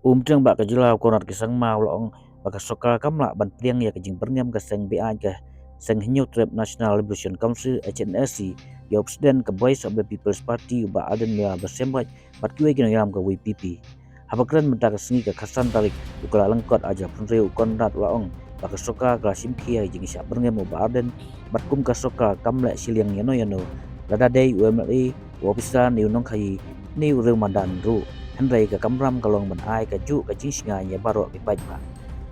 Pdiang bak kejulau Conrad kisang mau loong bak sokal kamla ban Pdiang ya ke Jingbyrngem ke seng Pdiang ke seng Hnlc National Liberation Council Hnlc ya presiden ke Voice of the People's Party ba Ardent ya bersembat bat kue kena yam ke WPP. Habakran mentak sengi ke kasan tarik ukala lengkot aja penreu Conrad loong bak sokal ke simki ya jing Jingbyrngem ba Ardent bat kum ke sokal kamla siliang yano lada day UMLE wopisa niu nong kai niu reumandan ru Hnlc ke kamram kalong ban ai ke ju ke jinsinga nya baro ke baik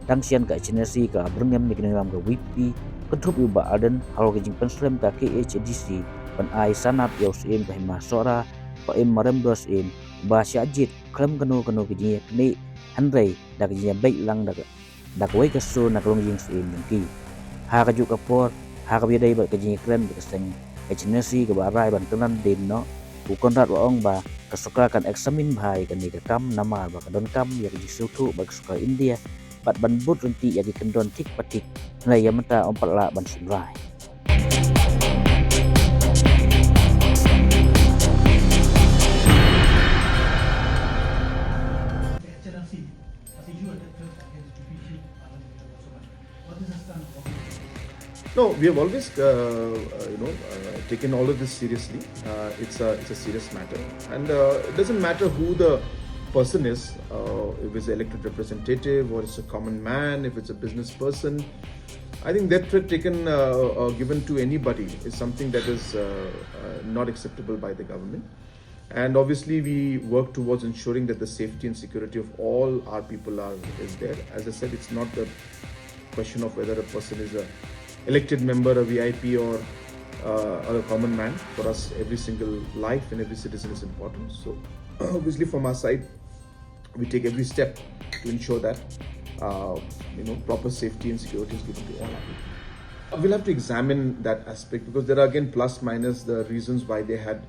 dang sian ke chinesi ke Jingbyrngem ni kenam ke WP ketrup ba Ardent halo ke jing penslem ke KHDC ban ai sanap yaus im ke hima sora pa im marem dos im ba syajit klem kenu ke jing ni Hnlc dak jing baik lang dak wei ke su nak long jing im ki ha ke ju ke por ha ke dai ba ke jing kren ke seng ke chinesi ke barai ban kenan din no Conrad waong ba kesuka kan eksamin bahai kan ni kam nama ba kadon kam ya di sutu ba kesuka India bat ban but renti ya di kendon tik patik ngai ya mata ompat la ban simrai. No, we have always, taken all of this seriously. It's a serious matter, and it doesn't matter who the person is, if it's an elected representative or it's a common man, if it's a business person. I think that threat taken or given to anybody is something that is not acceptable by the government. And obviously, we work towards ensuring that the safety and security of all our people is there. As I said, it's not the question of whether a person is a elected member, a VIP, or a common man. For us, every single life and every citizen is important. So, obviously, from our side, we take every step to ensure that proper safety and security is given to all our people. We'll have to examine that aspect because there are again plus minus the reasons why they had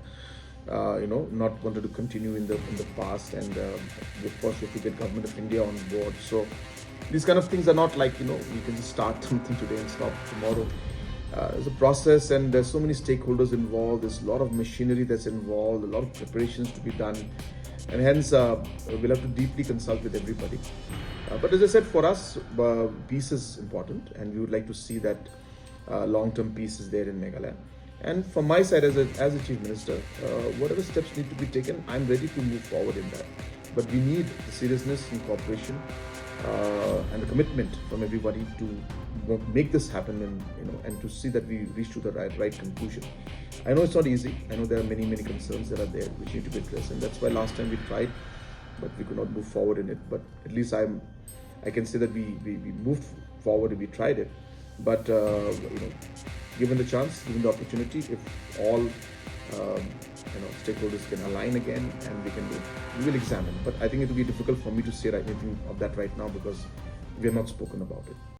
not wanted to continue in the past, and of course we have to get government of India on board. So these kind of things are not like we can just start something today and stop tomorrow. It's a process, and there's so many stakeholders involved. There's a lot of machinery that's involved, a lot of preparations to be done, and hence we'll have to deeply consult with everybody. But as I said, for us, peace is important, and we would like to see that long-term peace is there in Meghalaya. And from my side, as a chief minister, whatever steps need to be taken, I'm ready to move forward in that. But we need the seriousness and cooperation and the commitment from everybody to make this happen, and to see that we reach to the right conclusion. I know it's not easy. I know there are many concerns that are there which need to be addressed, and that's why last time we tried, but we could not move forward in it. But at least I can say that we moved forward and we tried it. But given the chance, given the opportunity, if all stakeholders can align again and we can do it, we will examine. But I think it will be difficult for me to say anything of that right now because we have not spoken about it.